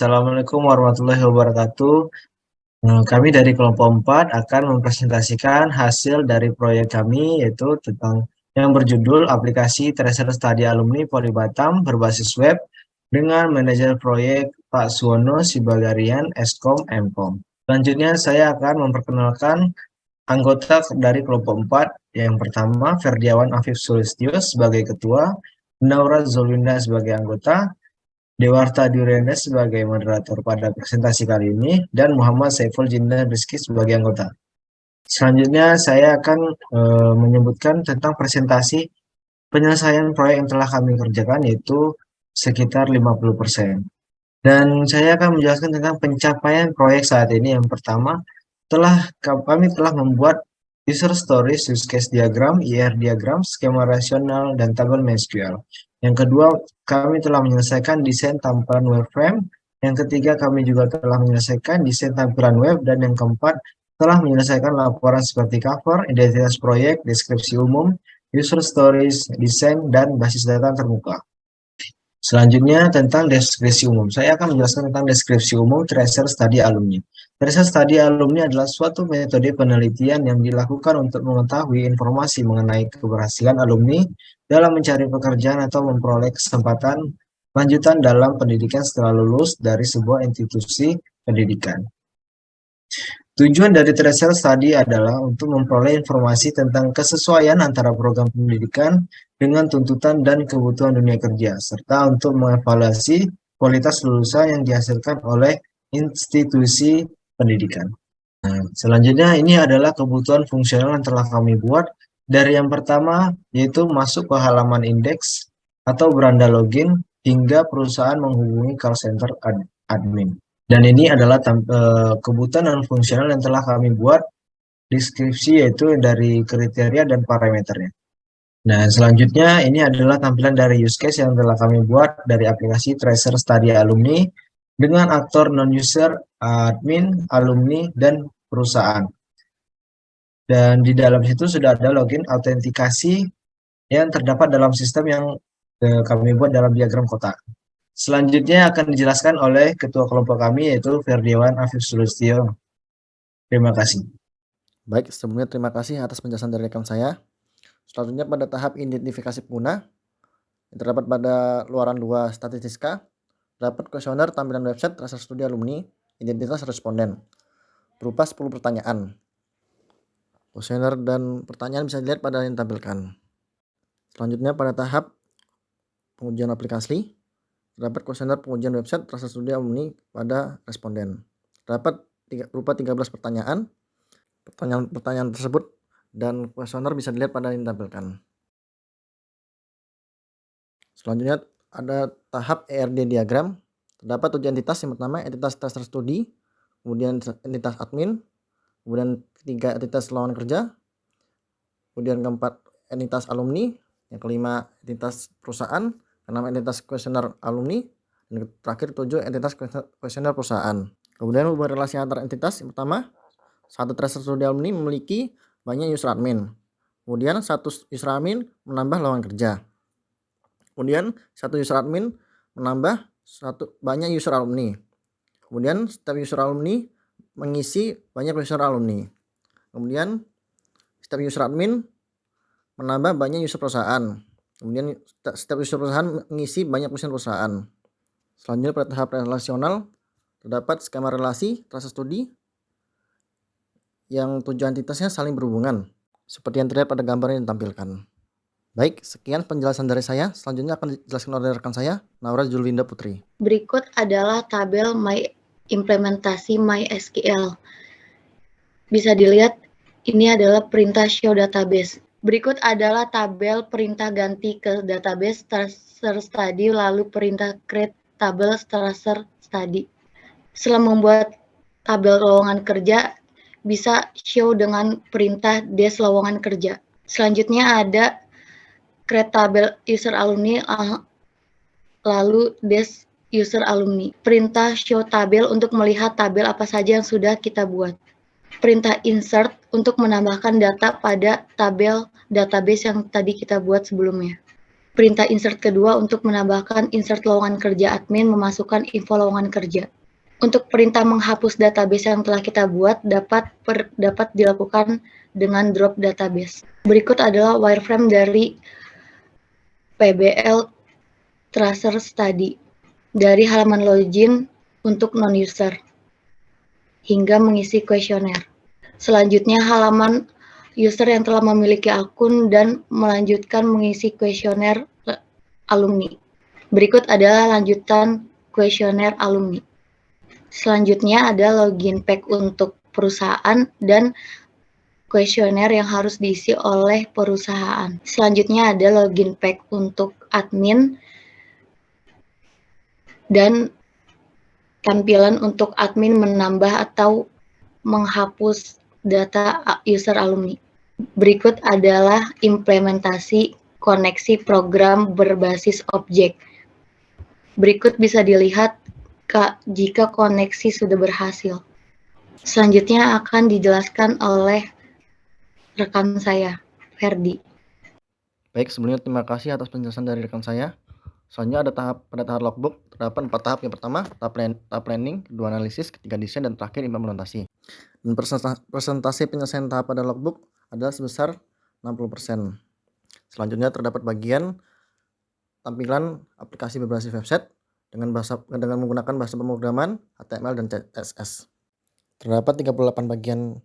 Assalamualaikum warahmatullahi wabarakatuh. Kami dari kelompok 4 akan mempresentasikan hasil dari proyek kami yaitu tentang yang berjudul aplikasi Tracer Study Alumni Polri Batam berbasis web dengan manajer proyek Pak Suwono Sibagarian Eskom Mkom. Selanjutnya saya akan memperkenalkan anggota dari kelompok 4. Yang pertama Ferdiawan Afif Sulistyo sebagai ketua, Naura Zolinda sebagai anggota, Dewarta Durenda sebagai moderator pada presentasi kali ini, dan Muhammad Saiful Jindan Rizky sebagai anggota. Selanjutnya saya akan menyebutkan tentang presentasi penyelesaian proyek yang telah kami kerjakan, yaitu sekitar 50%. Dan saya akan menjelaskan tentang pencapaian proyek saat ini. Yang pertama, kami telah membuat user stories, use case diagram, IR diagram, skema rasional, dan tabel MySQL. Yang kedua, kami telah menyelesaikan desain tampilan web frame. Yang ketiga, kami juga telah menyelesaikan desain tampilan web. Dan yang keempat, telah menyelesaikan laporan seperti cover, identitas proyek, deskripsi umum, user stories, desain, dan basis data terbuka. Selanjutnya tentang deskripsi umum. Saya akan menjelaskan tentang deskripsi umum Tracer Study Alumni. Tracer Study Alumni adalah suatu metode penelitian yang dilakukan untuk mengetahui informasi mengenai keberhasilan alumni dalam mencari pekerjaan atau memperoleh kesempatan lanjutan dalam pendidikan setelah lulus dari sebuah institusi pendidikan. Tujuan dari Tracer Study adalah untuk memperoleh informasi tentang kesesuaian antara program pendidikan dengan tuntutan dan kebutuhan dunia kerja, serta untuk mengevaluasi kualitas lulusan yang dihasilkan oleh institusi pendidikan. Nah, selanjutnya ini adalah kebutuhan fungsional yang telah kami buat. Dari yang pertama, yaitu masuk ke halaman indeks atau beranda login hingga perusahaan menghubungi call center admin. Dan ini adalah kebutuhan dan fungsional yang telah kami buat. Deskripsi yaitu dari kriteria dan parameternya. Nah, selanjutnya ini adalah tampilan dari use case yang telah kami buat dari aplikasi Tracer Study Alumni dengan aktor non-user, admin, alumni, dan perusahaan. Dan di dalam situ sudah ada login autentikasi yang terdapat dalam sistem yang kami buat dalam diagram kotak. Selanjutnya akan dijelaskan oleh ketua kelompok kami yaitu Ferdiawan Afif Sulistyo. Terima kasih. Baik, sebelumnya terima kasih atas penjelasan dari rekan saya. Selanjutnya pada tahap identifikasi pengguna yang terdapat pada luaran 2 statistika, dapat kuesioner tampilan website Tracer Study Alumni identitas responden berupa 10 pertanyaan. Kuesioner dan pertanyaan bisa dilihat pada yang ditampilkan. Selanjutnya pada tahap pengujian aplikasi, terdapat kuesioner pengujian website Tracer Study Alumni pada responden. Dapat berupa 13 pertanyaan. Pertanyaan tersebut dan kuesioner bisa dilihat pada yang ditampilkan. Selanjutnya ada tahap ERD diagram. Terdapat 7 entitas. Yang pertama entitas Tracer Study, kemudian entitas admin, kemudian ketiga entitas lowongan kerja, kemudian keempat entitas alumni, yang kelima entitas perusahaan, keenam entitas kuesioner alumni, dan terakhir 7 entitas kuesioner perusahaan. Kemudian hubungan relasi antar entitas. Yang pertama, satu Tracer Study Alumni memiliki banyak user admin. Kemudian satu user admin menambah lowongan kerja. Kemudian satu user admin menambah banyak user alumni. Kemudian setiap user alumni mengisi banyak user alumni. Kemudian setiap user admin menambah banyak user perusahaan. Kemudian setiap user perusahaan mengisi banyak user perusahaan. Selanjutnya pada tahap relasional terdapat skema relasi Tracer Study yang 7 entitasnya saling berhubungan seperti yang terlihat pada gambar yang ditampilkan. Baik, sekian penjelasan dari saya. Selanjutnya akan dijelaskan oleh rekan saya, Naura Julinda Putri. Berikut adalah tabel implementasi MySQL. Bisa dilihat, ini adalah perintah show database. Berikut adalah tabel perintah ganti ke database Tracer Study, lalu perintah create tabel Tracer Study. Setelah membuat tabel lowongan kerja, bisa show dengan perintah des lowongan kerja. Selanjutnya ada create tabel user alumni, lalu des user alumni. Perintah show tabel untuk melihat tabel apa saja yang sudah kita buat. Perintah insert untuk menambahkan data pada tabel database yang tadi kita buat sebelumnya. Perintah insert kedua untuk menambahkan insert lowongan kerja admin, memasukkan info lowongan kerja. Untuk perintah menghapus database yang telah kita buat dapat dilakukan dengan drop database. Berikut adalah wireframe dari PBL Tracer Study dari halaman login untuk non-user hingga mengisi kuesioner. Selanjutnya halaman user yang telah memiliki akun dan melanjutkan mengisi kuesioner alumni. Berikut adalah lanjutan kuesioner alumni. Selanjutnya ada login pack untuk perusahaan dan kuesioner yang harus diisi oleh perusahaan. Selanjutnya ada login pack untuk admin dan tampilan untuk admin menambah atau menghapus data user alumni. Berikut adalah implementasi koneksi program berbasis objek. Berikut bisa dilihat jika koneksi sudah berhasil. Selanjutnya akan dijelaskan oleh rekan saya, Ferdi. Baik, sebelumnya terima kasih atas penjelasan dari rekan saya. Selanjutnya pada tahap logbook terdapat 4 tahap. Yang pertama, tahap planning, kedua analisis, ketiga desain, dan terakhir implementasi. Dan presentasi penyelesaian tahap pada logbook adalah sebesar 60%. Selanjutnya terdapat bagian tampilan aplikasi berbasis website dengan menggunakan bahasa pemrograman HTML dan CSS. Terdapat 38 bagian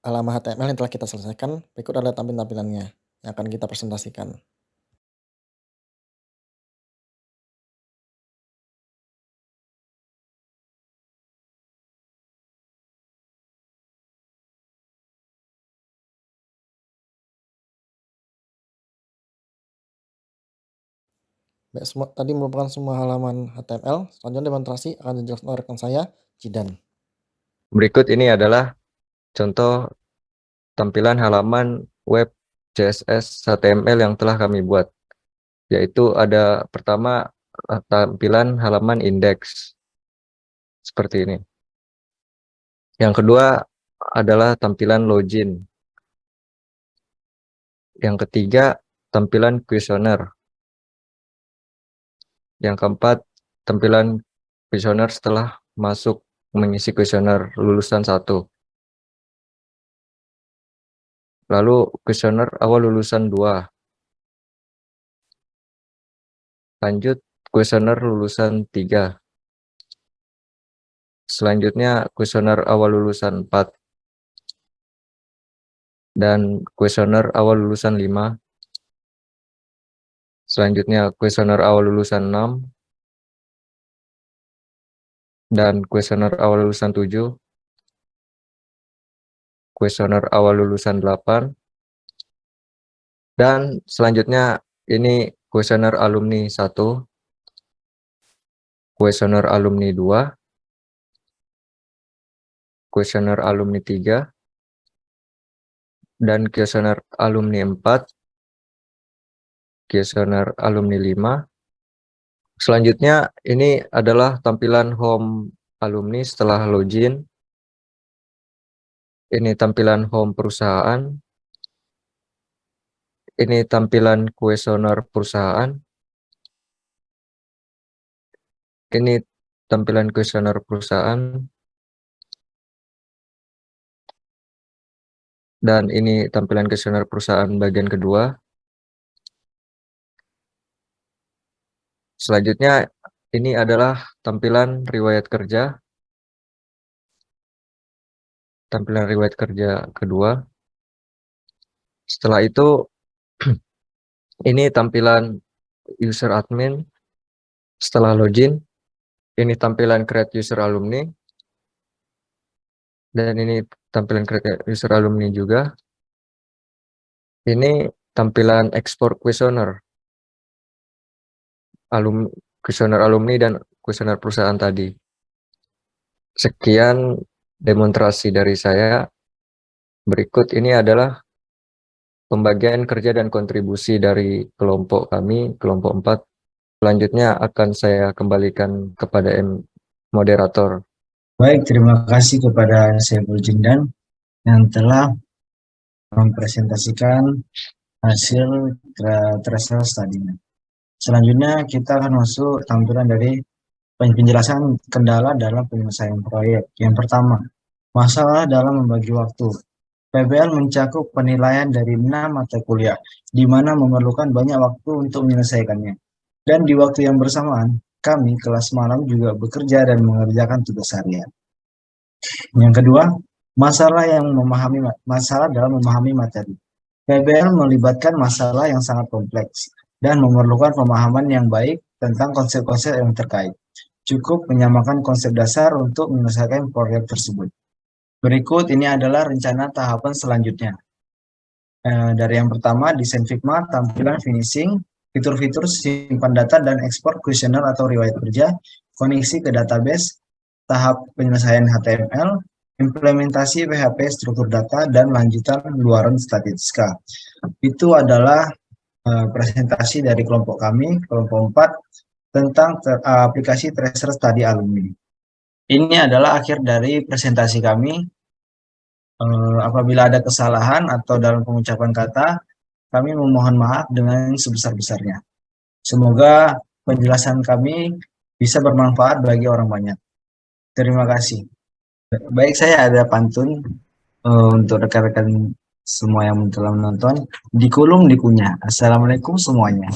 halaman HTML yang telah kita selesaikan. Berikut adalah tampilannya yang akan kita presentasikan. Baik, tadi merupakan semua halaman HTML. Selanjutnya demonstrasi akan dijelaskan oleh rekan saya, Jidan. Berikut ini adalah contoh tampilan halaman web CSS HTML yang telah kami buat. Yaitu ada pertama tampilan halaman indeks. Seperti ini. Yang kedua adalah tampilan login. Yang ketiga tampilan kuesioner. Yang keempat, tampilan kuesioner setelah masuk mengisi kuesioner lulusan 1. Lalu kuesioner awal lulusan 2. Lanjut kuesioner lulusan 3. Selanjutnya kuesioner awal lulusan 4. Dan kuesioner awal lulusan 5. Selanjutnya kuesioner awal lulusan 6. Dan kuesioner awal lulusan 7. Kuesioner awal lulusan 8. Dan selanjutnya ini kuesioner alumni 1. Kuesioner alumni 2. Kuesioner alumni 3. Dan kuesioner alumni 4. Kuesioner alumni 5. Selanjutnya ini adalah tampilan home alumni setelah login. Ini tampilan home perusahaan. Ini tampilan kuesioner perusahaan. Ini tampilan kuesioner perusahaan. Dan ini tampilan kuesioner perusahaan bagian kedua. Selanjutnya ini adalah tampilan riwayat kerja. Tampilan riwayat kerja kedua. Setelah itu ini tampilan user admin setelah login. Ini tampilan create user alumni. Dan ini tampilan create user alumni juga. Ini tampilan export kuesioner. Kuesioner alumni dan kuesioner perusahaan tadi. Sekian demonstrasi dari saya. Berikut ini adalah pembagian kerja dan kontribusi dari kelompok kami, kelompok 4. Selanjutnya akan saya kembalikan kepada moderator. Baik, terima kasih kepada Saiful Jindan yang telah mempresentasikan hasil threshold study-nya. Selanjutnya kita akan masuk tampilan dari penjelasan kendala dalam penyelesaian proyek. Yang pertama, masalah dalam membagi waktu. PBL mencakup penilaian dari 6 mata kuliah, di mana memerlukan banyak waktu untuk menyelesaikannya. Dan di waktu yang bersamaan, kami kelas malam juga bekerja dan mengerjakan tugas harian. Yang kedua, masalah dalam memahami materi. PBL melibatkan masalah yang sangat kompleks dan memerlukan pemahaman yang baik tentang konsep-konsep yang terkait. Cukup menyamakan konsep dasar untuk menyelesaikan proyek tersebut. Berikut ini adalah rencana tahapan selanjutnya. Dari yang pertama, desain Figma, tampilan finishing, fitur-fitur simpan data dan ekspor kuesioner atau riwayat kerja, koneksi ke database, tahap penyelesaian HTML, implementasi PHP struktur data, dan lanjutan luaran statistika. Itu adalah presentasi dari kelompok kami, kelompok 4, tentang aplikasi Tracer Study Alumni. Ini adalah akhir dari presentasi kami. Apabila ada kesalahan atau dalam pengucapan kata, kami memohon maaf dengan sebesar-besarnya. Semoga penjelasan kami bisa bermanfaat bagi orang banyak. Terima kasih. Baik, saya ada pantun untuk rekan-rekan semua yang telah menonton. Dikulum dikunyah. Assalamualaikum semuanya.